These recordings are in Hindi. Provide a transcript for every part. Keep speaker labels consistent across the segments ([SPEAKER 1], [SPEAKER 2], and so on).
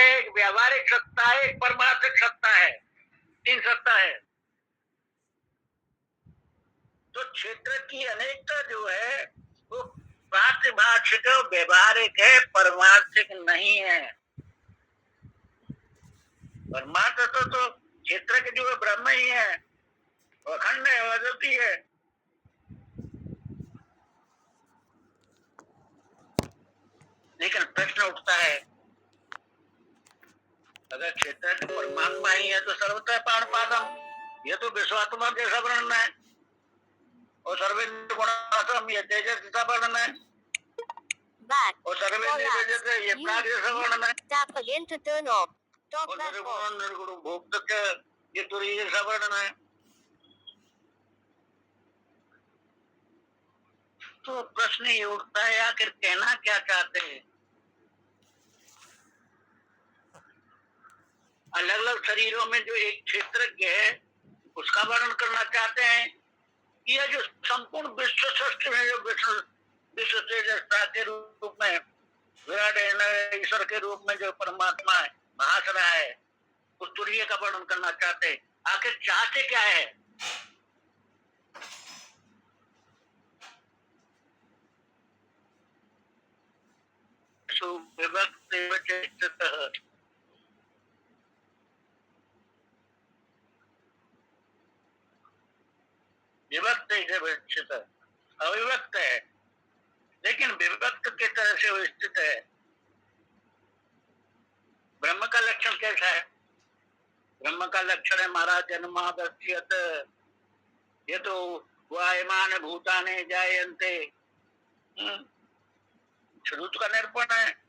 [SPEAKER 1] है, एक व्यावहारिक सत्ता है, एक परमार्थिक सत्ता है, 3 सत्ता है। तो क्षेत्र की अनेकता जो है वो प्रातिभाषिक व्यवहारिक है, परमार्थिक नहीं है। परमार्थ तो क्षेत्र के जो ब्रह्म ही है, अखंड है, अद्वितीय है। लेकिन प्रश्न उठता है, अगर क्षेत्र के परमात्मा ही है तो सर्वतः पाणपादम, ये तो विश्वात्मा जैसा वर्णन है, और सर्वेन्द्र गुणात्म ये तेजस जैसा वर्णन है, और सर्वेन्द्र जैसे ये प्राग जैसा वर्णन है, और निर्गुण निर्गुण भोक्त ये तुरीय जैसा वर्णन है। तो प्रश्न ये उठता है, आखिर कहना क्या चाहते हैं? अलग अलग शरीरों में जो एक क्षेत्रज्ञ है उसका वर्णन करना चाहते हैं, यह जो संपूर्ण विश्व सृष्टि में जो विश्व तेजस्ता के रूप में विराट ईश्वर के रूप में जो परमात्मा है भास रहा है, उस तुरीय का वर्णन करना चाहते हैं। आखिर चाहते क्या है? विभक्त विभक्त अविभक्त है, लेकिन विभक्त की तरह से वो स्थित है। ब्रह्म का लक्षण कैसा है? ब्रह्म का लक्षण है महाराज जन्मादस्यत, ये तो वायमान भूताने जायन्ते, श्रुत का निरूपण है।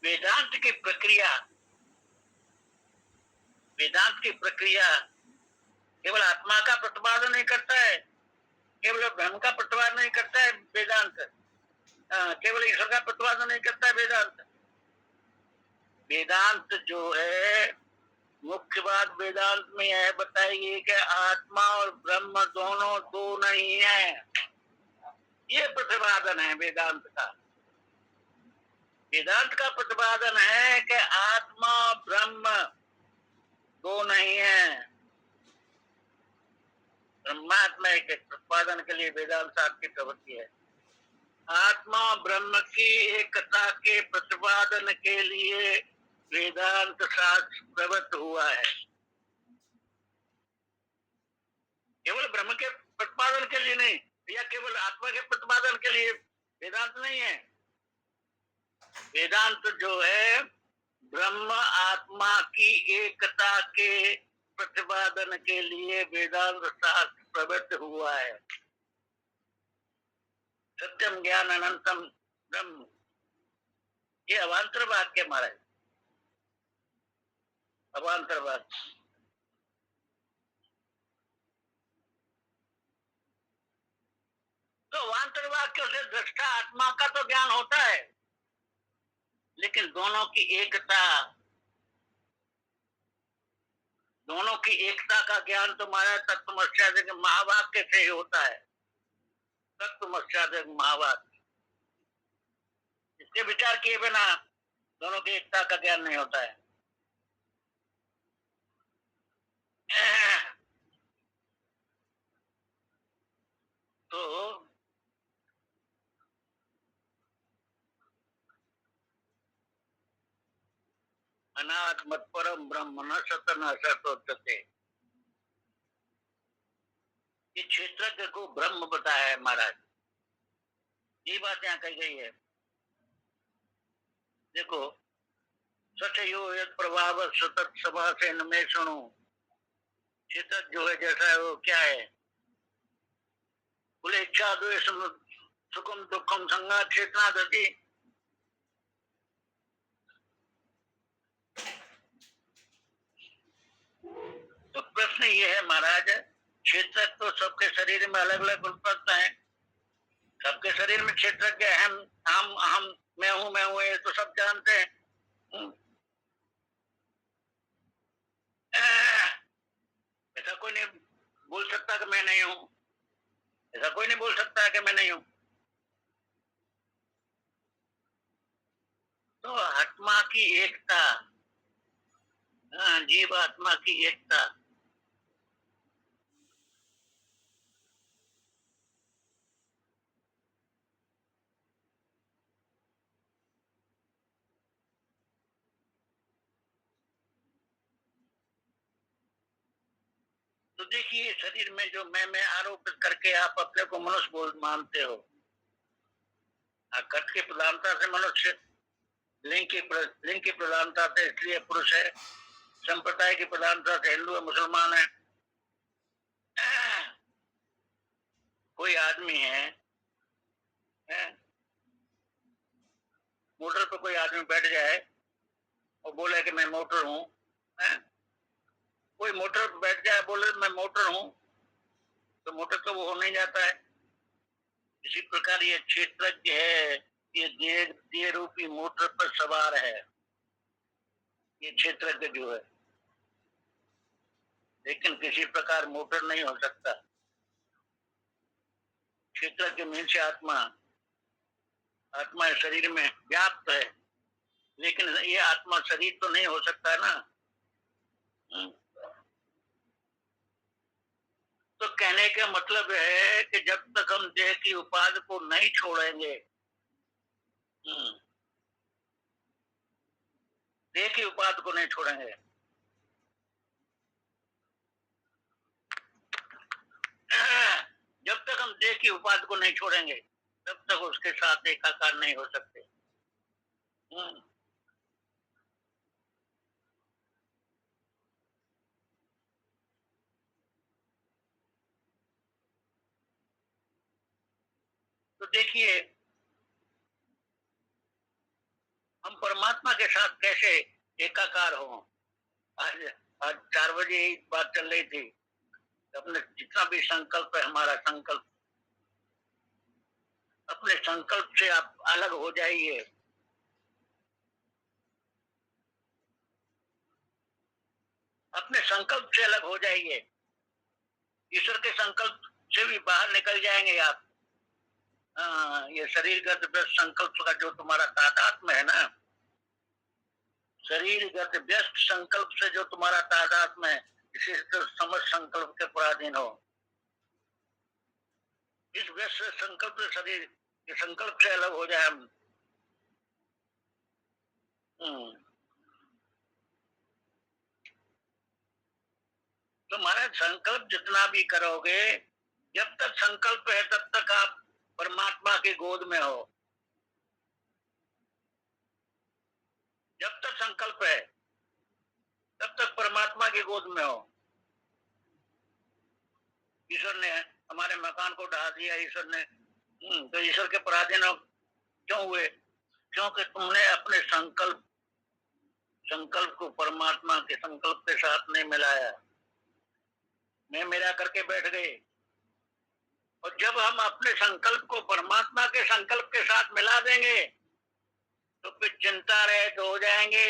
[SPEAKER 1] वेदांत की प्रक्रिया केवल आत्मा का प्रतिपादन नहीं करता है, केवल ब्रह्म का प्रतिपादन नहीं करता है वेदांत, केवल ईश्वर का प्रतिपादन नहीं करता है वेदांत। वेदांत जो है, मुख्य बात वेदांत में है बताइए कि आत्मा और ब्रह्म दोनों दो नहीं है, ये प्रतिपादन है वेदांत का। वेदांत का प्रतिपादन है कि आत्मा ब्रह्म दो नहीं है। ब्रह्मात्मा के प्रतिपादन के लिए वेदांत शास्त्र की प्रवृत्ति है। आत्मा ब्रह्म की एकता के प्रतिपादन के लिए वेदांत शास्त्र प्रवृत्त हुआ है। केवल ब्रह्म के प्रतिपादन के लिए नहीं, या केवल आत्मा के प्रतिपादन के लिए वेदांत नहीं है। वेदांत जो है ब्रह्म आत्मा की एकता के प्रतिपादन के लिए वेदांत शास्त्र प्रवृत्त हुआ है। सत्यम ज्ञान अनंतम ब्रह्म, ये अवांतर वाक्य महाराज, अवांतर वाक्य। तो अवांतर वाक्यों से दृष्टा आत्मा का तो ज्ञान होता है, लेकिन दोनों की एकता का ज्ञान तो महाराज तत्वमस्यादिक महावाक्य से ही होता है। तत्वमस्यादिक महावाक्य, इसके विचार किए बिना दोनों की एकता का ज्ञान नहीं होता है। तो अनाथ मत परम ब्रह्म न सत न सत्य, ये क्षेत्रज्ञ को ब्रह्म बताया है महाराज, ये बात यहाँ कही गई है। देखो, सचयो यद प्रभाव सतत सभा से न में सुनो, क्षेत्र जो है जैसा है वो क्या है? बोले इच्छा द्वेष सुखम दुखम संगा चेतना दति। तो प्रश्न ये है महाराज, क्षेत्र तो सबके शरीर में अलग अलग उत्पन्न है, सबके शरीर में क्षेत्रज्ञ हम मैं हूँ ये तो सब जानते हैं। ऐसा कोई नहीं बोल सकता कि मैं नहीं हूं। कोई नहीं बोल सकता है कि मैं नहीं हूं। तो आत्मा की एकता, हाँ, जीव आत्मा की एकता। तो देखिए, शरीर में जो मैं आरोपित करके आप अपने को मनुष्य बोल मानते हो, कट की प्रधानता से मनुष्य, लिंग की प्रधानता से इसलिए पुरुष है, संप्रदाय की प्रधानता से हिंदू है, मुसलमान है। कोई आदमी है, मोटर पर कोई आदमी बैठ जाए और बोले कि मैं मोटर हूँ, कोई मोटर पर बैठ जाए बोले मैं मोटर हूँ, तो मोटर तो वो हो नहीं जाता है। इसी प्रकार ये क्षेत्रज्ञ है, ये देह रूपी मोटर पर सवार है, ये क्षेत्रज्ञ जो है, लेकिन किसी प्रकार मोटर नहीं हो सकता। क्षेत्रज्ञ मीन से आत्मा, आत्मा शरीर में व्याप्त है, लेकिन ये आत्मा शरीर तो नहीं हो सकता ना। तो कहने का मतलब है कि जब तक हम देह की उपाधि को नहीं छोड़ेंगे, देह की उपाधि को नहीं छोड़ेंगे, जब तक हम देह की उपाधि को नहीं छोड़ेंगे, तब तक उसके साथ एकाकार नहीं हो सकते। तो देखिए, हम परमात्मा के साथ कैसे एकाकार हो। आज आज 4 बजे ही बात चल रही थी, अपने जितना भी संकल्प है, हमारा संकल्प, अपने संकल्प से आप अलग हो जाइए। अपने संकल्प से अलग हो जाइए, ईश्वर के संकल्प से भी बाहर निकल जाएंगे आप। ये शरीरगत व्यस्त संकल्प का जो तुम्हारा तादात्म्य है ना, शरीरगत व्यस्त संकल्प से जो तुम्हारा तादात्म्य है, इसे तो समझ संकल्प के पराधीन हो। इस व्यस्त संकल्प से शरीर के संकल्प से अलग हो जाए हम। तुम्हारा संकल्प जितना भी करोगे, जब तक संकल्प है तब तक आप परमात्मा की गोद में हो। जब तक संकल्प है तब तक परमात्मा की गोद में हो। ईश्वर ने हमारे मकान को ढा दिया, ईश्वर ने, तो ईश्वर के पराधीन क्यों हुए? क्योंकि तुमने अपने संकल्प को परमात्मा के संकल्प के साथ नहीं मिलाया, मैं मेरा करके बैठ गए। और जब हम अपने संकल्प को परमात्मा के संकल्प के साथ मिला देंगे, तो फिर चिंता रहित हो जाएंगे।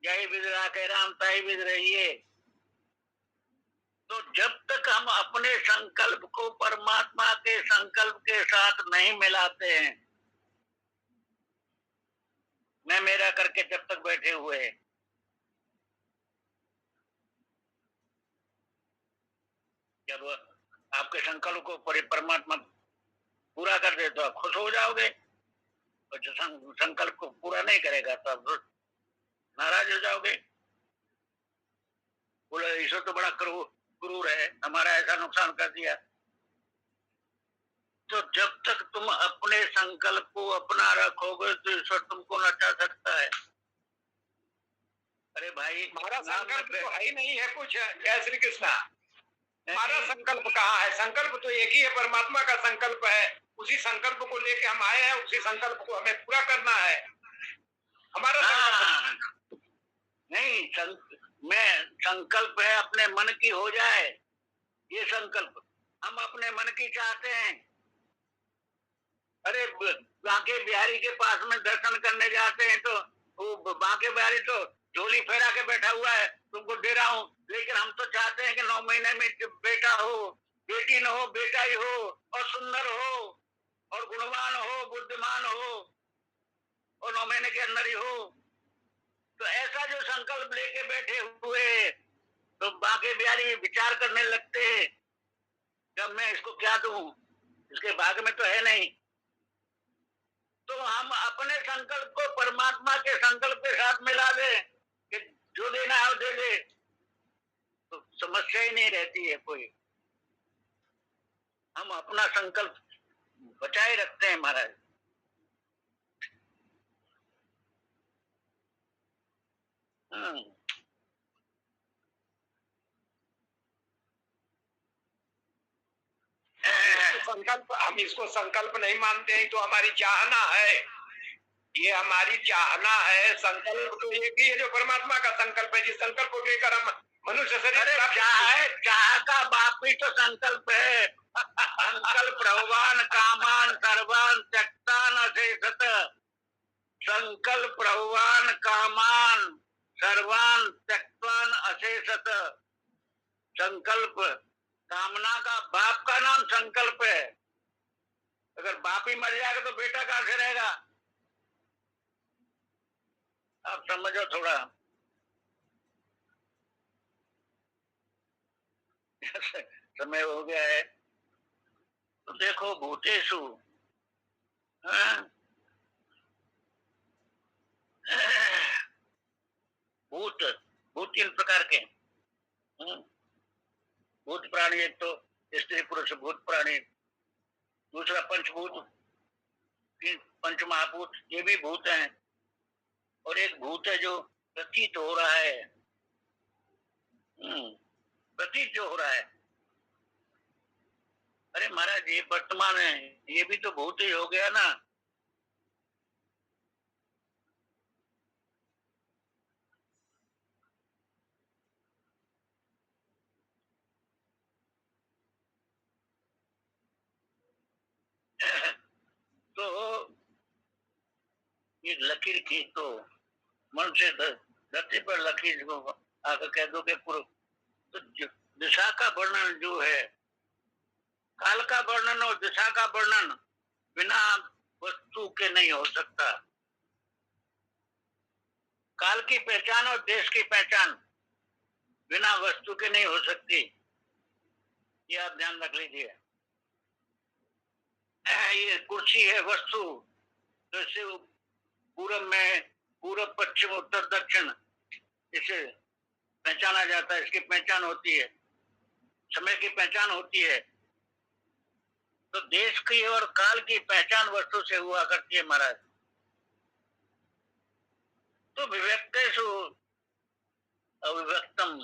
[SPEAKER 1] जय विद्रा के राम ताई विद रहिए। तो जब तक हम अपने संकल्प को परमात्मा के संकल्प के साथ नहीं मिलाते हैं, मैं मेरा करके जब तक बैठे हुए हैं, जब आपके संकल्प को परमात्मा पूरा कर दे तो आप खुश हो जाओगे, और जो संकल्प को पूरा नहीं करेगा तो आप नाराज हो जाओगे। बोले ईश्वर तो बड़ा क्रूर है, हमारा ऐसा नुकसान कर दिया। तो जब तक तुम अपने संकल्प को अपना रखोगे तो ईश्वर तुमको नचा सकता है। अरे भाई,
[SPEAKER 2] हमारा संकल्प तो है ही नहीं है कुछ। जय श्री कृष्णा। हमारा संकल्प कहाँ है? संकल्प तो एक ही है, परमात्मा का संकल्प है। उसी संकल्प को लेके हम आए हैं, उसी संकल्प को हमें पूरा करना है। हमारा संकल्प
[SPEAKER 1] नहीं, मैं संकल्प है अपने मन की हो जाए, ये संकल्प हम अपने मन की चाहते हैं। अरे बांके बिहारी के पास में दर्शन करने जाते हैं तो वो बांके बिहारी तो झोली फहरा के बैठा हुआ है, तुमको दे रहा हूँ, लेकिन हम तो चाहते हैं कि 9 महीने में बेटा हो, बेटी न हो, बेटा ही हो, और सुंदर हो, और गुणवान हो, बुद्धिमान हो, और 9 महीने के अंदर ही हो। तो ऐसा जो संकल्प लेके बैठे हुए, तो बाकी बिहारी विचार करने लगते हैं जब मैं इसको क्या दूं, इसके भाग में तो है नहीं। तो हम अपने संकल्प को परमात्मा के संकल्प के साथ मिला दे कि जो देना है वो दे दे, तो समस्या ही नहीं रहती है कोई। हम अपना संकल्प बचाए रखते हैं महाराज।
[SPEAKER 2] संकल्प, हम इसको संकल्प नहीं मानते हैं, तो हमारी चाहना है, ये हमारी चाहना है। संकल्प तो एक ही है जो परमात्मा का संकल्प है, जिस संकल्प को लेकर हम मनुष्य शरीर
[SPEAKER 1] चाह का बाप ही तो संकल्प है। संकल्प भगवान कामान सर्वान त्यक्तान अशेषत। संकल्प भगवान कामान सर्वान त्यक्तान अशेषत। संकल्प, कामना का बाप का नाम संकल्प है। अगर बाप ही मर जाएगा तो बेटा कहां से रहेगा? आप समझो थोड़ा। समय हो गया है तो देखो भूतेषु, भूत, भूत 3 प्रकार के। भूत प्राणी, एक तो स्त्री पुरुष भूत प्राणी, दूसरा पंचभूत, पंच महाभूत, ये भी भूत हैं, और एक भूत है जो प्रतीत हो रहा है। प्रतीत जो हो रहा है, अरे महाराज ये वर्तमान है, ये भी तो भूत ही हो गया ना। तो ये लकीर खींच दो, मन से धरती पर लकीर को आकर कह दो कि पूर्व, तो दिशा का वर्णन जो है, काल का वर्णन और दिशा का वर्णन बिना वस्तु के नहीं हो सकता। काल की पहचान और देश की पहचान बिना वस्तु के नहीं हो सकती, ये आप ध्यान रख लीजिए। ये कुर्सी है वस्तु, तो इसे पूरब में, पूरब पश्चिम उत्तर दक्षिण, इसे पहचाना जाता है, इसकी पहचान होती है, समय की पहचान होती है। तो देश की और काल की पहचान वस्तु से हुआ करती है महाराज। तो विव्यक्तेषु अविव्यक्तम,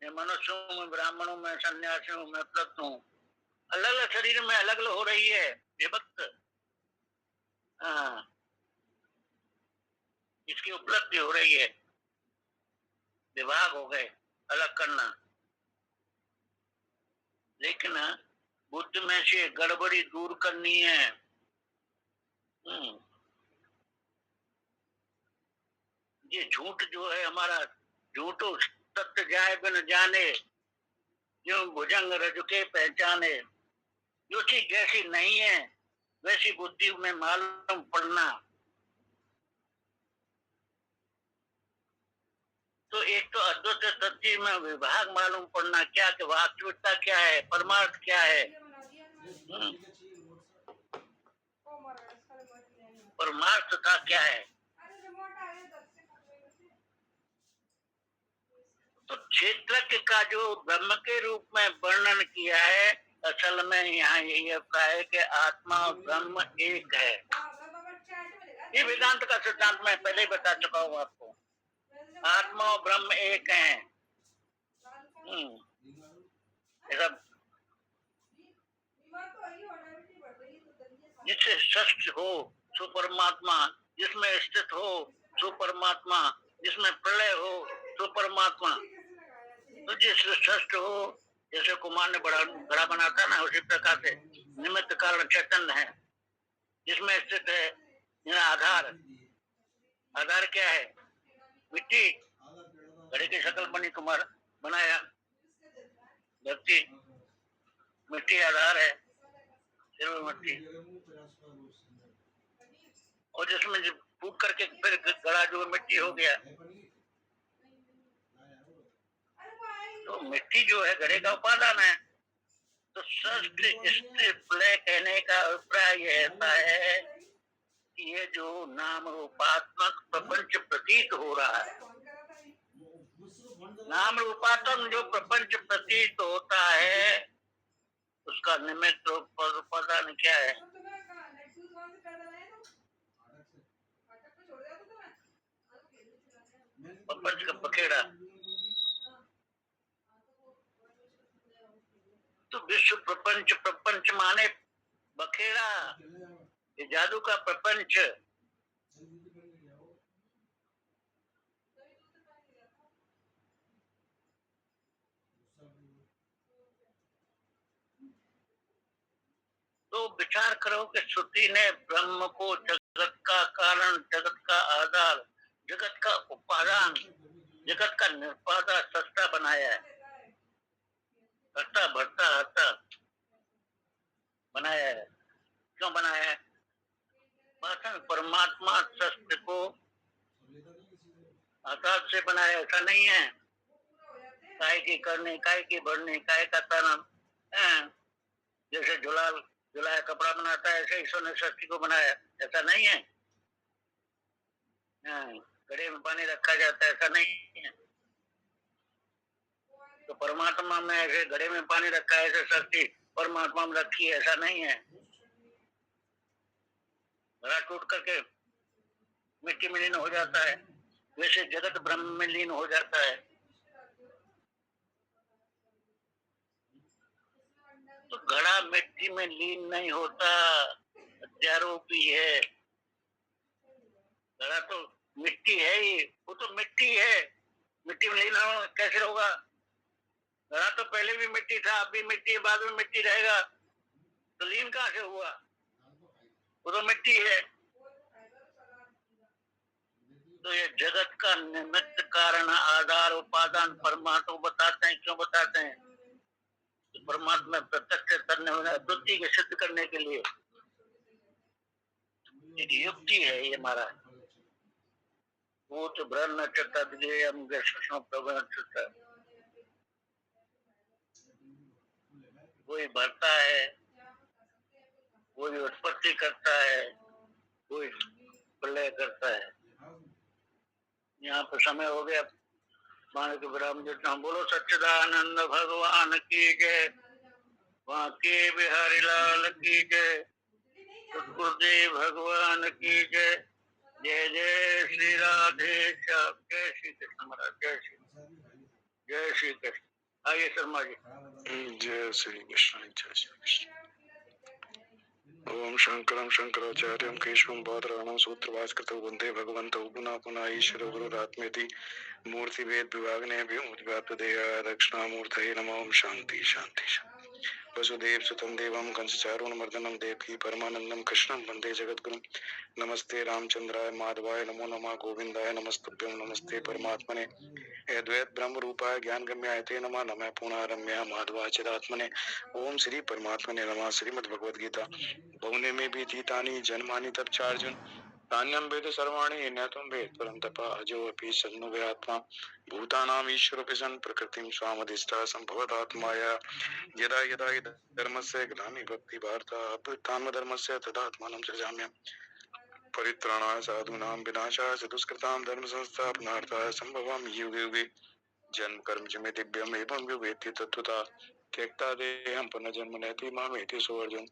[SPEAKER 1] मनुष्यों में, ब्राह्मणों में, सन्यासियों में, प्लत हूँ, अलग अलग शरीर में अलग अलग हो रही है विभक्त। हाँ, इसकी उपलब्धि हो रही है, विभाग हो गए, अलग करना। लेकिन बुद्ध में से गड़बड़ी दूर करनी है। ये झूठ जो है हमारा, झूठो सत्य जाए बिन जाने, जो भुजंग रज के पहचाने, जो चीज जैसी नहीं है वैसी बुद्धि में मालूम पड़ना। तो एक तो अद्वैत सत्य में विभाग मालूम पड़ना, क्या कि वास्तविकता क्या है, परमार्थ क्या है। परमार्थता क्या है। तो क्षेत्रज्ञ का जो ब्रह्म के रूप में वर्णन किया है, असल में यहाँ यही कहा है कि आत्मा और ब्रह्म एक है। ये वेदांत का सिद्धांत मैं पहले ही बता चुका हूँ आपको। आत्मा और ब्रह्म एक है। ऐसा जिससे सृष्टि हो सो परमात्मा, जिसमें स्थित हो सो परमात्मा, जिसमें प्रलय हो सो परमात्मा। तो जिस सृष्टि हो, जैसे कुमार ने बड़ा बना था ना, उसी प्रकार से निमित्त कारण चैतन्य है, जिसमें स्थित है। आधार, आधार क्या है? मिट्टी, घड़े की शक्ल बनी, कुमार बनाया धरती, मिट्टी आधार है, सिर में मिट्टी, और जिसमें जब फूट करके फिर गड़ा जो मिट्टी हो गया, तो मिट्टी जो है घड़े का उपादान है। तो षष्ठी स्त्री प्रलय कहने का अभिप्राय ऐसा है कि ये जो नाम रूपात्मक प्रपंच प्रतीत हो रहा है, नाम रूपात्मक जो प्रपंच प्रतीत होता है, उसका निमित्त उपादान क्या है? प्रपंच का पखेड़ा। तो विश्व प्रपंच, प्रपंच माने बखेड़ा, ये जादू का प्रपंच। तो विचार करो कि श्रुति ने ब्रह्म को जगत का कारण, जगत का आधार, जगत का उपादान, जगत का निर्माता, सस्ता बनाया है, सस्ता भरता हरता बनाया है। क्यों बनाया है? परमात्मा शस्त्र को आकाश से बनाया, ऐसा नहीं है। काय की करने, काय की बढ़ने, काय का तन, जैसे जुलाया कपड़ा बनाता है, ऐसे ईश्वर ने सृष्टि को बनाया, ऐसा नहीं है। घड़े में पानी रखा जाता है, ऐसा नहीं है। तो परमात्मा में ऐसे घड़े में पानी रखा है, ऐसे सृष्टि परमात्मा में रखी है, ऐसा नहीं है। घड़ा टूट करके मिट्टी में लीन हो जाता है, वैसे जगत ब्रह्म में लीन हो जाता है। तो घड़ा मिट्टी में लीन नहीं होता, अध्यारोपी है। घड़ा तो मिट्टी है ही, वो तो मिट्टी है, मिट्टी में लीन कैसे होगा? घड़ा तो पहले भी मिट्टी था, अब भी मिट्टी है, बाद में मिट्टी रहेगा, तो लीन कहाँ से हुआ? वो तो मिट्टी है। तो ये जगत का निमित्त कारण, आधार, उपादान परमात्मा बताते हैं। क्यों बताते हैं? तो परमात्मा प्रत्यक्ष करने वाला बुद्धि के सिद्ध करने के लिए एक युक्ति है ये हमारा। वो तो ब्रह्म चक्र कोई भरता है, कोई उत्पत्ति करता है, कोई प्रलय करता है। यहाँ पर समय हो गया, माने के विराम देता हूँ। बोलो सच्चिदानंद भगवान की जय, वहाँ के बिहारी लाल की जय, गुरुदेव भगवान की जय। जय जय श्री राधे श्याम, जय श्री कृष्ण महाराज, जय श्री कृष्ण। आइए शर्मा जी।
[SPEAKER 3] जय श्री कृष्ण, जय श्री कृष्ण। ओम शंकरं शंकराचार्यं केशवं बादरायणं सूत्रभास्कृतौ वन्दे भगवन्तौ पुनः पुनः ईश्वरो गुरुरात्मेति मूर्तिभेद विभागिने व्योमव्याप्तदेहाय दक्षिणामूर्तये नमः। ओम शांति शांति शांति। वसुदेव सुतं देवं कंसचारूणमर्दनं देवकी परमानंदं कृष्णं वन्दे जगद्गुरुं। नमस्ते रामचंद्राय माधवाय नमो नमः, गोविंदाय नमस्तुभ्यं, नमस्ते परमात्मने अद्वैत ब्रह्म रूपाय ज्ञान गम्याय ते नमः। नमः पुनः रम्याय माधवाय चिदात्मने। ओम श्री परमात्मने नमः। श्रीमद् भगवद गीता बहुने में भी तीतानि जन्मानि तब चार्जुन तान्यम वेद सर्वाणि नैतम वेद परम तपा अजो अपि सन्नुव्यात्मा भूतानाम ईश्वरोऽपि सन् प्रकृतिं स्वामधिष्ठा संभवदात्माया यदा यदा हि धर्मस्य ग्लानि भक्ति वार्ता अभ्युत्थान धर्मस्य तदात्मानं सृजाम्यहम्। परित्राणाय साधूनां विनाशाय च दुष्कृतां धर्म संस्थापनार्थाय संभवामि युगे युगे। जन्म कर्म च मे दिव्यम् एवं यो वेत्ति तत्त्वतः त्यक्ता देहं पुनर्जन्म नैति मामेति सोऽर्जुन।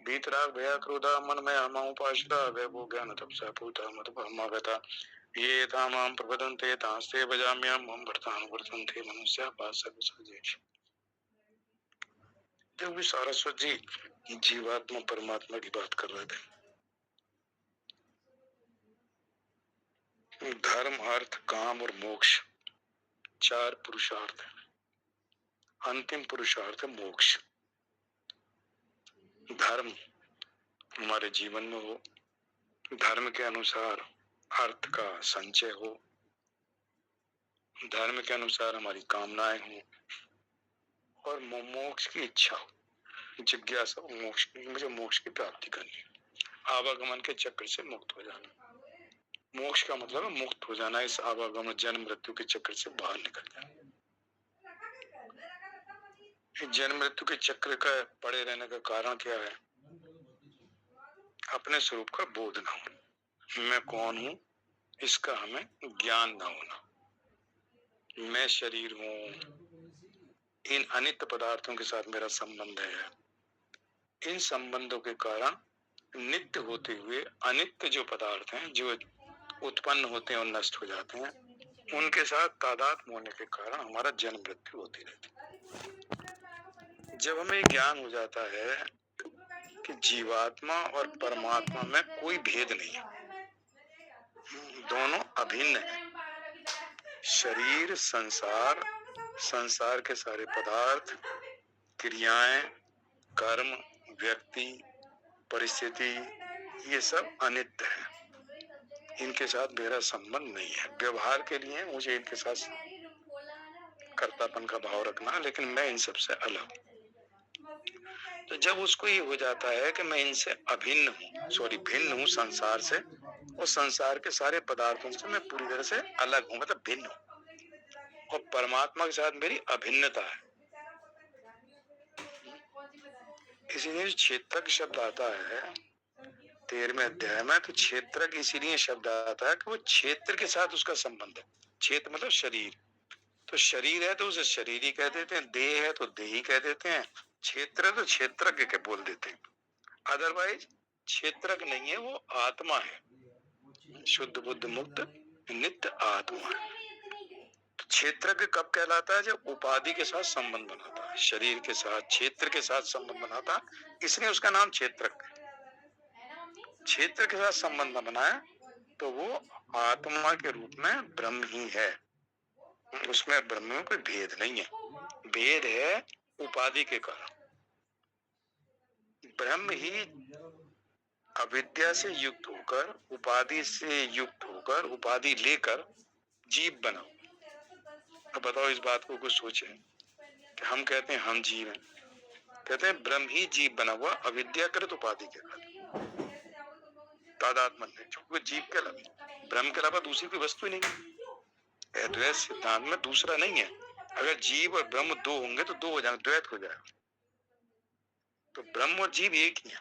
[SPEAKER 3] वीतराग भया क्रोधा मन में अमाउपाश्रिता वैभव ज्ञान तपसा पूता मदभागता ये था मां प्रपदन्ते तांस्ते भजाम्यहम्। मम भर्तानुवर्तन्ते मनुष्या पासर्वसर्जेषु। देवी सारस्वत जी जीवात्मा परमात्मा की बात कर रहे थे। धर्म, अर्थ, काम और मोक्ष, चार पुरुषार्थ है। अंतिम पुरुषार्थ है मोक्ष। धर्म हमारे जीवन में हो, धर्म के अनुसार अर्थ का संचय हो, धर्म के अनुसार हमारी कामनाएं हो और मोक्ष की इच्छा हो। जिज्ञासा मोक्ष, मुझे मोक्ष की प्राप्ति करनी है, आवागमन के चक्र से मुक्त हो जाना। मोक्ष का मतलब है मुक्त हो जाना, इस आवागमन जन्म मृत्यु के चक्र से बाहर निकल जाना। जन्म मृत्यु के चक्र का पड़े रहने का कारण क्या है? अपने स्वरूप का बोध ना होना, मैं कौन हूँ इसका हमें ज्ञान ना होना, मैं शरीर हूँ, इन अनित्य पदार्थों के साथ मेरा संबंध है, इन संबंधों के कारण नित्य होते हुए अनित्य जो पदार्थ हैं जो उत्पन्न होते हैं और नष्ट हो जाते हैं, उनके साथ तादात्म्य होने के कारण हमारा जन्म मृत्यु होती रहती है। जब हमें ज्ञान हो जाता है कि जीवात्मा और परमात्मा में कोई भेद नहीं है, दोनों अभिन्न है, शरीर, संसार, संसार के सारे पदार्थ, क्रियाएं, कर्म, व्यक्ति, परिस्थिति, ये सब अनित्य है, इनके साथ मेरा संबंध नहीं है। व्यवहार के लिए मुझे इनके साथ कर्तापन का भाव रखना, लेकिन मैं इन सब से अलग। तो जब उसको ये हो जाता है कि मैं इनसे अभिन्न हूँ, भिन्न हूँ संसार से, और संसार के सारे पदार्थों से मैं पूरी तरह से अलग हूँ, मतलब भिन्न हूँ, और परमात्मा के साथ मेरी अभिन्नता है। इसीलिए क्षेत्रज्ञ शब्द आता है 13वें अध्याय में, तो क्षेत्रज्ञ इसीलिए शब्द आता है कि वो क्षेत्र के साथ उसका संबंध है। क्षेत्र मतलब शरीर, तो शरीर है तो उसे शरीर ही कह देते हैं, देह है तो देह ही कह देते हैं, क्षेत्र है तो क्षेत्रज्ञ के बोल देते हैं। अदरवाइज क्षेत्रज्ञ नहीं है, वो आत्मा है, शुद्ध बुद्ध मुक्त नित्य आत्मा है। तो क्षेत्रज्ञ कब कहलाता है? जब उपाधि के साथ संबंध बनाता है, शरीर के साथ, क्षेत्र के साथ संबंध बनाता, इसलिए उसका नाम क्षेत्रज्ञ। क्षेत्र के साथ संबंध बनाया तो वो आत्मा के रूप में ब्रह्म ही है, उसमें ब्रह्म में कोई भेद नहीं है, भेद है उपाधि के कारण। ब्रह्म ही अविद्या से युक्त होकर, उपाधि से युक्त होकर, उपाधि लेकर जीव बना। अब बताओ इस बात को कुछ सोचे कि हम कहते हैं हम जीव हैं, कहते हैं ब्रह्म ही जीव बना हुआ अविद्याकृत उपाधि के कारण, तादात्म्य नहीं, क्योंकि जीव के अलावा, ब्रह्म के अलावा दूसरी कोई वस्तु ही नहीं। अद्वैत सिद्धांत में दूसरा नहीं है। अगर जीव और ब्रह्म दो होंगे तो दो हो जाएंगे, द्वैत हो जाएगा। तो ब्रह्म और जीव एक ही है।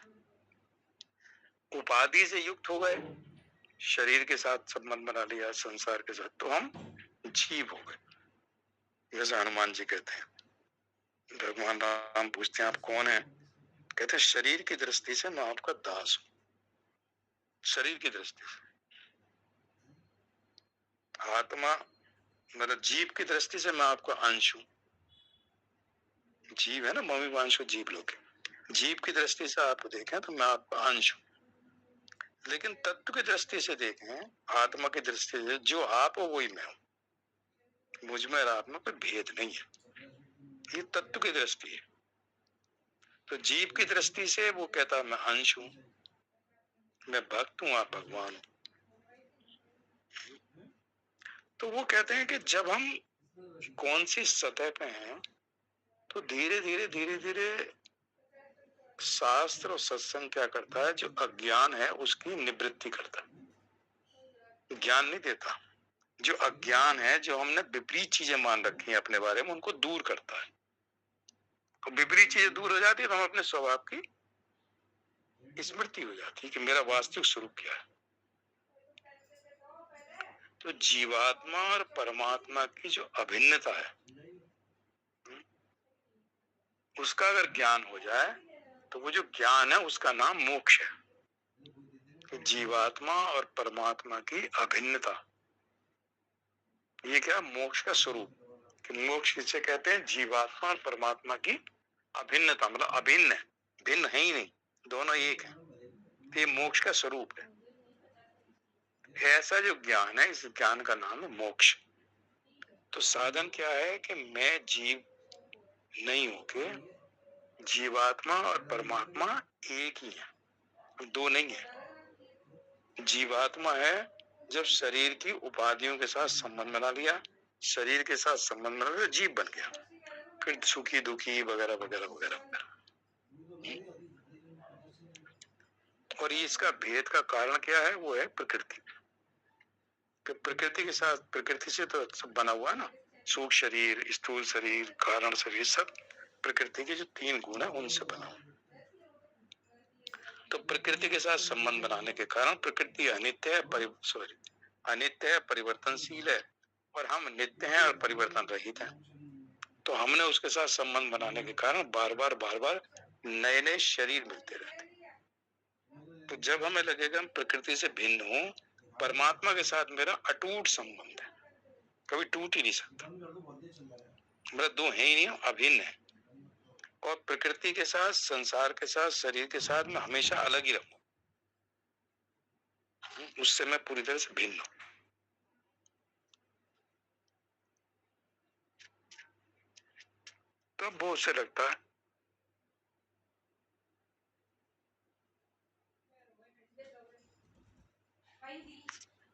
[SPEAKER 3] उपाधि से युक्त हो गए, शरीर के साथ संबंध बना लिया, संसार के साथ, तो हम जीव हो गए। जैसे हनुमान जी कहते हैं, भगवान राम पूछते हैं आप कौन है? कहते हैं शरीर की दृष्टि से मैं आपका दास हूं, शरीर की दृष्टि से। आत्मा मतलब जीव की दृष्टि से मैं आपका अंश हूं, जीव है ना, मम्मी वांशो जीव लोग, जीव की दृष्टि से आप देखें तो मैं आपका अंश हूं। लेकिन तत्व की दृष्टि से देखें, आत्मा की दृष्टि से, जो आप हो वही मैं हूं, मुझ में और आप में कोई भेद नहीं है, ये तत्व की दृष्टि है। तो जीव की दृष्टि से वो कहता है मैं अंश हूं, मैं भक्त हूं, आप भगवान। तो वो कहते हैं कि जब हम कौन सी सतह पे हैं, तो धीरे धीरे धीरे धीरे शास्त्र और सत्संग क्या करता है, जो अज्ञान है उसकी निवृत्ति करता है, ज्ञान नहीं देता। जो अज्ञान है, जो हमने विपरीत चीजें मान रखी हैं अपने बारे में, उनको दूर करता है। तो विपरीत चीजें दूर हो जाती है तो हम अपने स्वभाव की स्मृति हो जाती है कि मेरा वास्तविक स्वरूप क्या है। तो जीवात्मा और परमात्मा की जो अभिन्नता है, उसका अगर ज्ञान हो जाए तो वो जो ज्ञान है उसका नाम मोक्ष है। तो जीवात्मा और परमात्मा की अभिन्नता, ये क्या मोक्ष का स्वरूप। कि मोक्ष किसे कहते हैं? जीवात्मा और परमात्मा की अभिन्नता, मतलब अभिन्न है, भिन्न है ही नहीं, दोनों एक है। ये मोक्ष का स्वरूप है। ऐसा जो ज्ञान है, इस ज्ञान का नाम है मोक्ष। तो साधन क्या है कि मैं जीव नहीं होके जीवात्मा और परमात्मा एक ही है, दो नहीं है। जीवात्मा है जब शरीर की उपाधियों के साथ संबंध बना लिया, शरीर के साथ संबंध बना लिया, जीव बन गया, फिर सुखी दुखी वगैरह वगैरह वगैरह वगैरह। और ये इसका भेद का कारण क्या है? वो है प्रकृति। कि प्रकृति के साथ, प्रकृति से तो सब बना हुआ है ना, सूक्ष्म शरीर, स्थूल शरीर, कारण शरीर, सब प्रकृति के जो 3 गुण है उनसे बना हुआ। तो प्रकृति के साथ संबंध बनाने के कारण प्रकृति अनित्य है, अनित्य है, परिवर्तनशील है, और हम नित्य हैं और परिवर्तन रहित हैं। तो हमने उसके साथ संबंध बनाने के कारण बार बार नए नए शरीर मिलते रहते। तो जब हमें लगेगा हम प्रकृति से भिन्न हूं, परमात्मा के साथ मेरा अटूट संबंध है, कभी टूट ही नहीं सकता, मेरा दो है ही नहीं, अभिन्न है। और प्रकृति के साथ, संसार के साथ, शरीर के साथ मैं हमेशा अलग ही रहूं, उससे मैं पूरी तरह से भिन्न हूं। तो बहुत से लगता है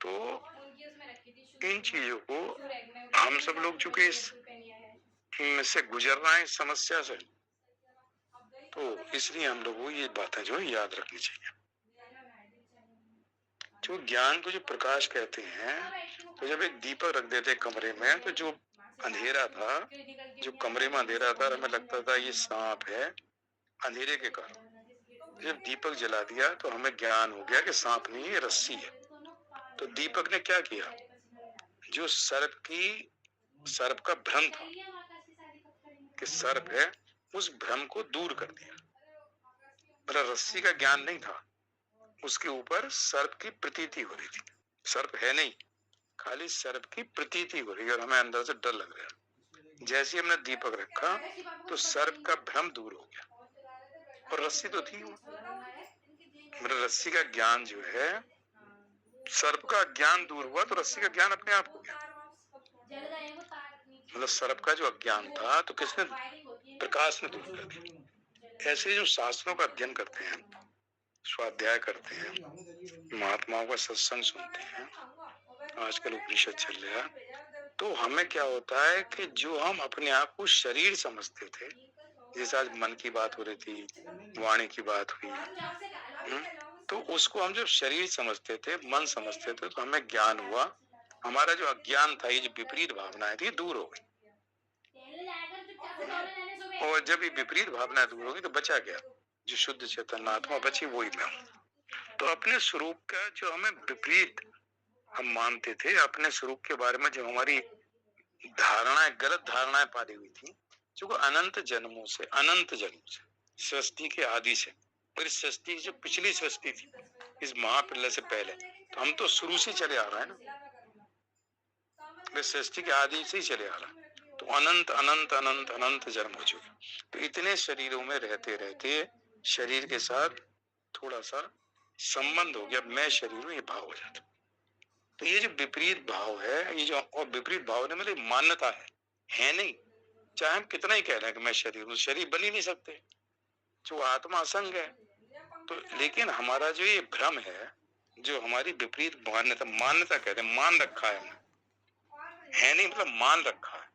[SPEAKER 3] तो इन चीजों को हम सब लोग चूंकि इससे गुजर रहे हैं, इस समस्या से, तो इसलिए हम लोगों को ये बातें जो है याद रखनी चाहिए। जो ज्ञान को जो प्रकाश कहते हैं, तो जब एक दीपक रख देते कमरे में, तो जो अंधेरा था, जो कमरे में अंधेरा था, हमें लगता था ये सांप है, अंधेरे के कारण जब दीपक जला दिया तो हमें ज्ञान हो गया कि सांप नहीं, ये रस्सी है। तो दीपक ने क्या किया? जो सर्प का भ्रम था कि सर्प है, उस भ्रम को दूर कर दिया। मतलब रस्सी का ज्ञान नहीं था, उसके ऊपर सर्प की प्रतीति हो रही थी। सर्प है नहीं, खाली सर्प की प्रतीति हो रही है और हमें अंदर से डर लग रहा है। जैसे ही हमने दीपक रखा तो सर्प का भ्रम दूर हो गया, और रस्सी तो थी वो। मतलब रस्सी का ज्ञान जो है, सर्प का ज्ञान दूर हुआ तो रस्सी का ज्ञान अपने आप हो गया। मतलब सर्प का जो अज्ञान था तो किसने? प्रकाश ने दूर कर दिया। ऐसे जो शास्त्रों का अध्ययन करते हैं, स्वाध्याय करते हैं, महात्माओं का सत्संग सुनते हैं, आजकल उपनिषद चल रहा, तो हमें क्या होता है कि जो हम अपने आप को शरीर समझते थे, जैसे आज मन की बात हो रही थी, वाणी की बात हुई, तो उसको हम जब शरीर समझते थे, मन समझते थे, तो हमें ज्ञान हुआ। हमारा जो अज्ञान था, ये जो विपरीत भावनाएं थी, दूर हो गई। और जब ये विपरीत भावना दूर होगी तो बचा गया जो शुद्ध चैतन्य आत्मा बची, वही मैं हूं। तो अपने स्वरूप का जो हमें विपरीत हम मानते थे, अपने स्वरूप के बारे में जो हमारी धारणाएं, गलत धारणाएं पाली हुई थी, जो अनंत जन्मों से सृष्टि के आदि से, और इस सृष्टि जो पिछली सृष्टि थी, इस महाप्रलय से पहले, तो हम तो शुरू से चले आ रहे हैं ना, इस सृष्टि के आदि से ही चले आ रहा है। तो अनंत अनंत अनंत अनंत जन्म हो चुके। तो इतने शरीरों में रहते रहते शरीर के साथ थोड़ा सा संबंध हो गया, मैं शरीर हूं, ये भाव हो जाता। तो ये जो विपरीत भाव है, ये जो, और विपरीत भाव ने मेरी मान्यता है नहीं। चाहे हम कितना ही कह रहे हैं कि मैं शरीर हूं, शरीर बन ही नहीं सकते, जो आत्मा असंग है। तो लेकिन हमारा जो ये भ्रम है, जो हमारी विपरीत मान्यता कहते हैं, मान रखा है हमने, है नहीं मतलब मान रखा है।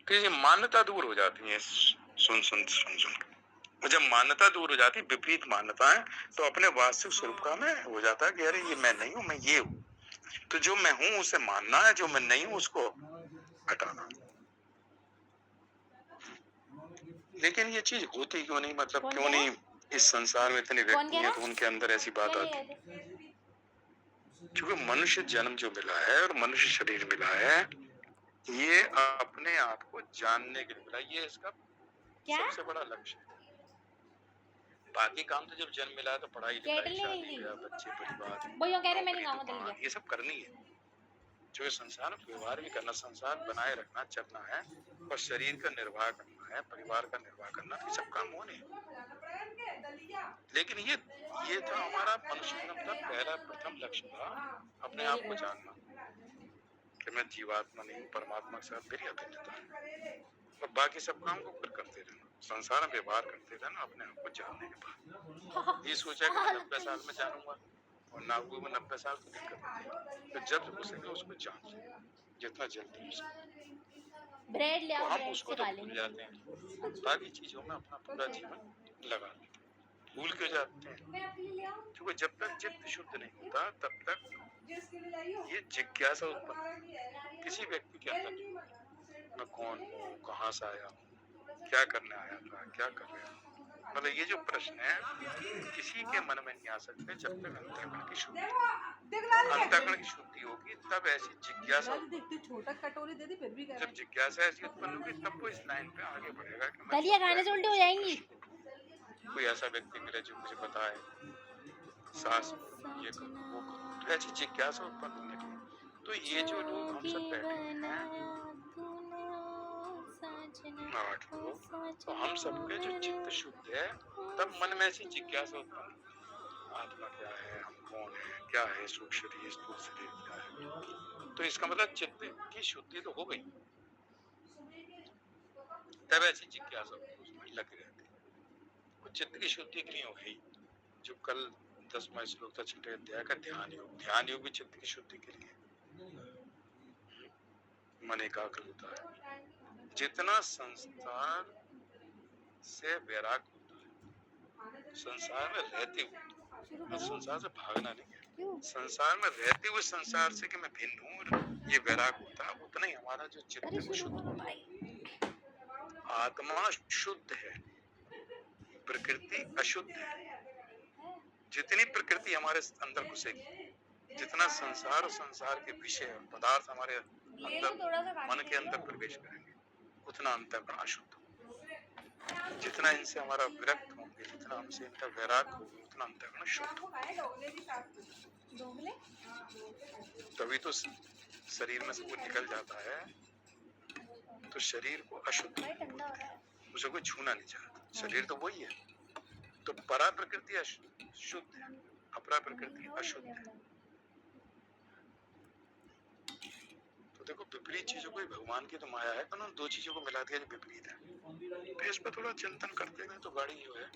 [SPEAKER 3] तो ये मान्यता दूर हो जाती है सुन के। जब मान्यता दूर हो जाती है, विपरीत मान्यताएं, तो अपने वास्तविक स्वरूप का हमें हो जाता है कि अरे ये मैं नहीं हूं, मैं ये हूं। तो जो मैं हूं उसे मानना है, जो मैं नहीं हूं उसको हटाना। लेकिन ये चीज होती क्यों नहीं? मतलब क्यों नहीं इस संसार में इतने व्यक्ति हैं तो उनके अंदर ऐसी बात आती? क्योंकि मनुष्य जन्म जो मिला है और मनुष्य शरीर मिला है, ये अपने आप को जानने के लिए मिला, ये इसका सबसे बड़ा लक्ष्य है। बाकी काम तो जब जन्म मिला है तो पढ़ाई लिखाई, शादी ब्याह, बच्चे, परिवार, ये सब करनी है। जो संसार में व्यवहार भी करना, संसार बनाए रखना, चलना है, और शरीर का निर्वाह करना है, परिवार का निर्वाह करना, ये सब काम होने। लेकिन ये था हमारा मनुष्य जन्म का पहला प्रथम लक्ष्य था, अपने आप को जानना कि मैं जीवात्मा नहीं हूँ, परमात्मा के साथ मेरी अभिन्नता है। और बाकी सब काम को फिर करते रहना, संसार में व्यवहार करते रहना, अपने आप को जानने के बाद। ये सोचा कि मैं 90 साल में जानूंगा, और ना हुए मैं 90 साल तो दिक्कत नहीं। तो जब हो सके उसको जान ले, जितना जल्दी हो सके।
[SPEAKER 4] ब्रेड ले
[SPEAKER 3] तो
[SPEAKER 4] आओ,
[SPEAKER 3] हम
[SPEAKER 4] ब्रेड
[SPEAKER 3] उसको
[SPEAKER 4] से
[SPEAKER 3] तो
[SPEAKER 4] खा
[SPEAKER 3] भूल
[SPEAKER 4] लेंगे।
[SPEAKER 3] जाते हैं, बाकी चीजों में अपना पूरा जीवन लगा देते हैं, भूल क्यों जाते हैं? क्योंकि जब तक चित्त शुद्ध नहीं होता तब तक ये जिज्ञासा उत्पन्न किसी व्यक्ति के अंदर नहीं। मैं कौन हूँ, कहाँ से आया हूँ, क्या करने आया था, क्या कर रहा हूँ, मतलब ये जो प्रश्न है किसी के मन में नहीं आ सकते जब तक अंतःकरण की शुद्धि। अंतःकरण की शुद्धि होगी तब ऐसी जिज्ञासा, जब जिज्ञासा ऐसी उत्पन्न होगी तब वो इस लाइन पे आगे बढ़ेगा कि मैं
[SPEAKER 4] दलिया खाने से उल्टी हो जाएंगी।
[SPEAKER 3] कोई ऐसा व्यक्ति मिले जो मुझे बताए सास ये करो वो करो, तो ऐसी जिज्ञासा उत्पन्न होने की। तो ये जो लोग हम सब बैठे हैं 8 लोग, तो हम सबके जो चित्त शुद्ध है तब मन में ऐसी जिज्ञासा उत्पन्न, आत्मा क्या है, हम कौन है, क्या है सूक्ष्म शरीर, स्थूल शरीर क्या है। तो इसका मतलब चित्त की शुद्धि तो हो गई, तब ऐसी जिज्ञासा उसमें लग रहती है। चित्त की शुद्धि के लिए हो गई जो कल 10वां श्लोक था 6वें अध्याय का ध्यान योग। ध्यान योग भी चित्त की शुद्धि के लिए मन एकाग्र होता है। जितना संसार से वैराग होता है, संसार में रहते हुए, संसार से भागना नहीं है, संसार में रहते हुए संसार से कि मैं भिन्न हूँ, ये वैराग होता है, उतना ही हमारा जो चित्त है शुद्ध होता है। आत्मा शुद्ध है, प्रकृति अशुद्ध है। जितनी प्रकृति हमारे अंदर घुसेगी, जितना संसार और संसार के विषय पदार्थ हमारे अंदर मन के अंदर प्रवेश करेंगे, उतना अंतःकरण अशुद्ध होगा। जितना इनसे हमारा विरक्त होंगे, जितना हमसे इनका वैराग होगा, उतना अंतःकरण शुद्ध होगा। तभी तो शरीर में से वो निकल जाता है, तो शरीर को अशुद्ध उसे कोई छूना नहीं चाहता। शरीर तो वही है, तो परा प्रकृति शुद्ध है, अपरा प्रकृति अशुद्ध है। तो देखो विपरीत चीजों को, भगवान की तो माया है, उन्होंने दो चीजों को मिला दिया जो विपरीत है। तो इस पर थोड़ा चिंतन करते हैं तो गाड़ी जो है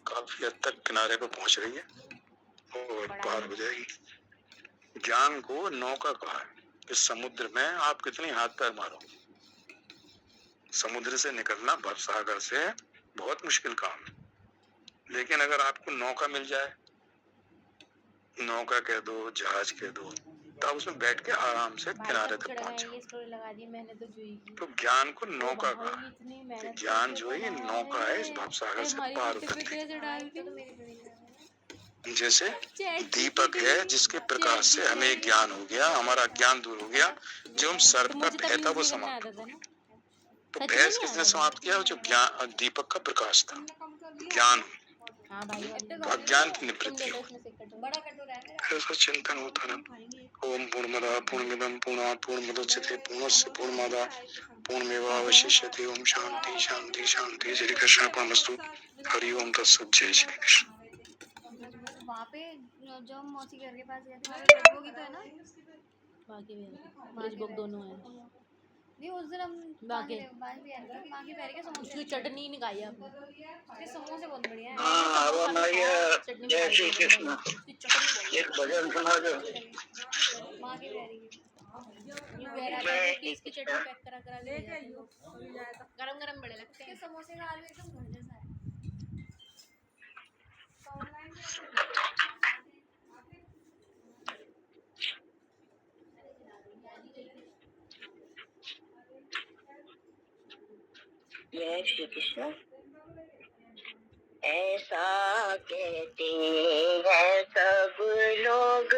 [SPEAKER 3] काफी हद तक किनारे पर पहुंच रही है और पार हो जाएगी। ज्ञान को नौका कहा है। इस समुद्र में आप कितनी हाथ पैर मारो, समुद्र से निकलना भवसागर से बहुत मुश्किल काम है। लेकिन अगर आपको नौका मिल जाए, नौका कह दो, जहाज कह दो, तब उसमें बैठ के आराम से किनारे तक पहुंच जाओ। तो ज्ञान को नौका कहा है। ज्ञान जो है नौका है इस भवसागर से पार उतरने की। जैसे दीपक है जिसके प्रकाश से हमें ज्ञान हो गया, हमारा ज्ञान दूर हो गया, जो हम सर पर भय था वो समाप्त हो गया। तो भय किसने समाप्त किया? जो ज्ञान दीपक का प्रकाश था, ज्ञान, तो अज्ञान की निवृत्ति हो। ऐसा चिंतन होता है। ओम पूर्णमदः पूर्णमिदं पूर्णात् पूर्णमुदच्यते पूर्णस्य पूर्णमादाय पूर्णमेवावशिष्यते। ओम शांति शांति शांति। श्री कृष्ण अर्पणमस्तु। हरि ओम तत्सत्। जय श्री कृष्ण।
[SPEAKER 4] वहाँ पे जो हम मौसी घर के पास गए थे, वो की तो है ना, बाकी भी दोनों है। नहीं उस दिन हम बाकी पैर के समोसे, उसकी चटनी नहीं खाई आपने? उसके समोसे बहुत बढ़िया हैं।
[SPEAKER 1] जय श्री कृष्ण। एक भजन सुना दो।
[SPEAKER 4] माँ की पैरी की इसकी चटनी पैक करा ले जाइयो, गरम गरम बड़े लगते हैं। समोसे का आलू एकदम घर जैसा है।
[SPEAKER 1] जय श्री कृष्ण। ऐसा कहते हैं सब लोग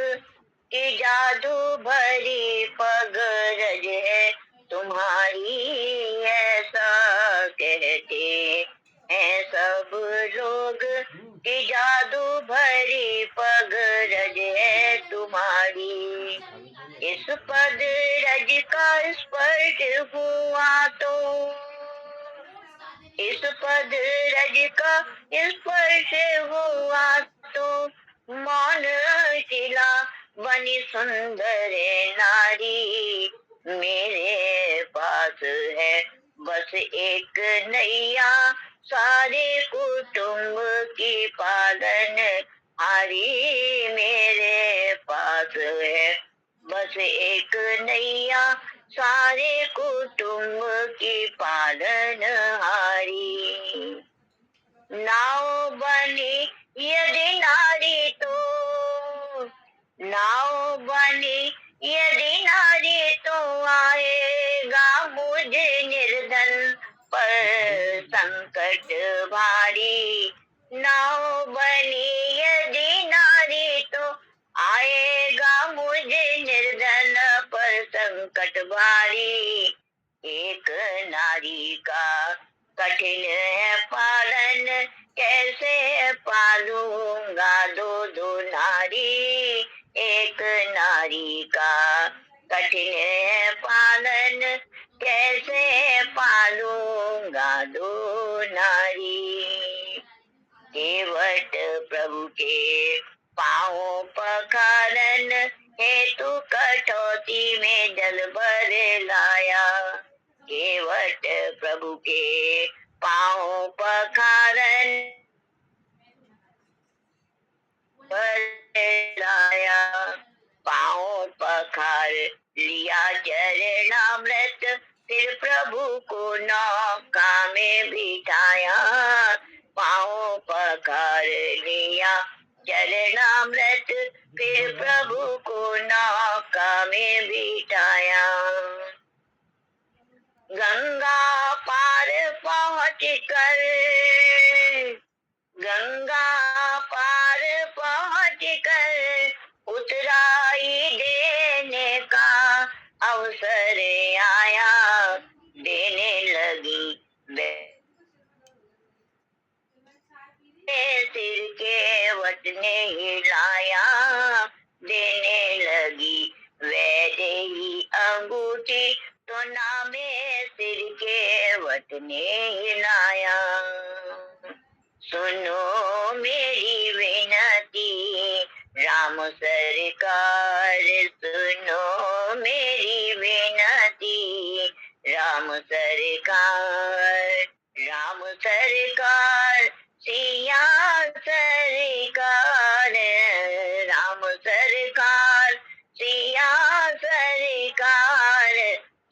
[SPEAKER 1] कि जादू भरी पग रज है तुम्हारी। ऐसा कहते हैं सब लोग कि जादू भरी पग रज है तुम्हारी। इस पद रज का स्पर्श हुआ तो, इस पद रज का स्पर्श हुआ तो मौन शिला बनी सुंदर नारी। मेरे पास है बस एक नैया सारे कुटुंब की पालन हारी। मेरे पास है बस एक नैया सारे कुटुंब की पालन हारी।
[SPEAKER 5] नाव बनी यदि नारी तो, नाव बनी यदि नारी तो आएगा मुझे निर्धन पर संकट भारी। नाव बनी यदि नारी तो आएगा मुझे निर्धन पर संकट भारी। एक नारी का कठिन है पालन, कैसे पालूंगा दो दो नारी। एक नारी का कठिन है पालन, कैसे पालूंगा दो नारी। केवट प्रभु के पाँव पखारन हेतु कटौती में जल भर लाया। केवट प्रभु के पाँव पखारन भर लाया। पाँव पखार लिया चरणामृत, फिर प्रभु को नौका में बिठाया। पाँव पखार लिया चरणामृत, फिर प्रभु को नौका में बिठाया। गंगा पार पहुँच कर, गंगा पार पहुँच कर उतराई देने का अवसर आया। देने लगी सिर केवट ने हिलाया। देने लगी वैदेही अंगूठी, तो नामे सिर केवट ने हिलाया। सुनो मेरी विनती राम सरकार, सुनो मेरी विनती राम सरकार। राम सरकार सिया सरकार, राम सरकार सिया सरकार।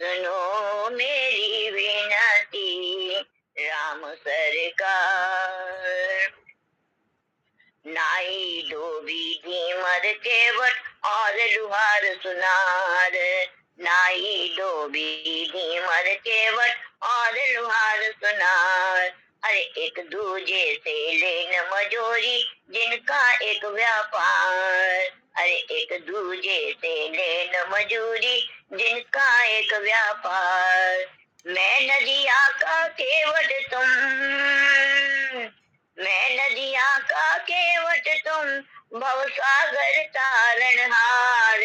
[SPEAKER 5] सुनो मेरी विनती राम सरकार। नाई धोबी धीमर केवट और लुहार सुनार, नाई धोबी धीमर केवट और लुहार सुनार। अरे एक दूजे से लेन मजोरी जिनका एक व्यापार। अरे एक दूजे से लेन मजूरी जिनका एक व्यापार। मैं नदिया का केवट तुम, मैं नदिया का केवट तुम भवसागर तारणहार।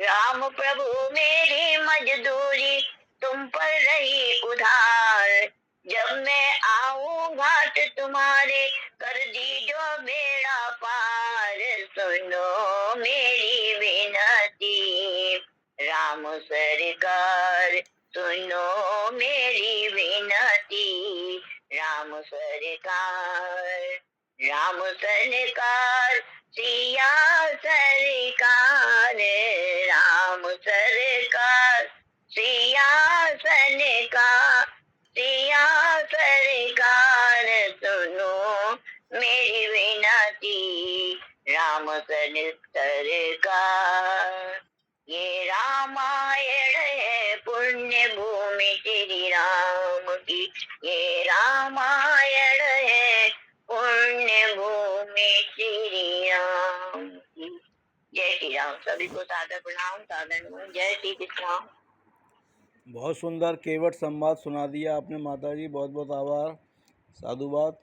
[SPEAKER 5] राम प्रभु मेरी मजदूरी तुम पर रही उधार। जब मैं आऊं घाट तुम्हारे कर दीजो बेड़ा पार। सुनो मेरी विनती राम सरकार, सुनो मेरी विनती राम सरकार। राम सरकार सिया सरकार, राम सरकार सिया सरकार, सिया सरकार। सुनो मेरी विनती राम सरकार। ये रामायण है पुण्य भूमि श्री राम की, ये रामायण है पुण्य भूमि श्री राम की। जय श्री राम। सभी को सादर प्रणाम, सादर नमन। जय श्री कृष्ण।
[SPEAKER 6] बहुत सुंदर केवट संवाद सुना दिया आपने माता जी, बहुत बहुत आभार, साधुवाद।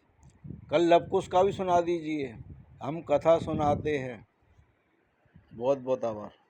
[SPEAKER 6] कल लवकुश का भी सुना दीजिए, हम कथा सुनाते हैं। बहुत बहुत आभार।